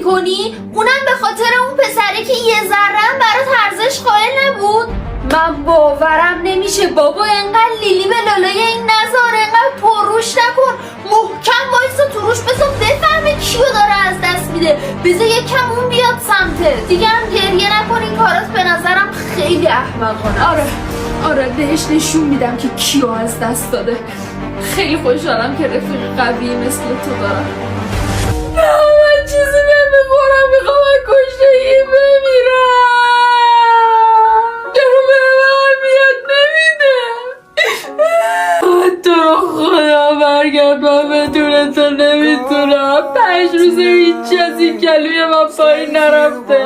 کنی؟ اونم به خاطر اون پسره که یه ذره برات ارزش قائل نبود؟ من باورم نمیشه بابا، انقدر لیلی به لالای این نذار، انقدر پروش نکن، محکم وایسا تو روش بذار بفهمه کیو داره از دست میده، بذار یکم اون بیاد سمتت. دیگه هم گریه نکن، این کارات به نظرم خیلی احمقانه. آره بهش نشون میدم که کیو از دست داده. خیلی خوشحالم که رفیق قوی مثل تو دارم. نه من چیزی نمیخورم، میخوام از کشتگی بمیرم. درو به من میاد نمیده. تو رو خدا برگردم بدون تو نمیتونم. 5 روزه هیچی از این کلوی من پایین نرفته.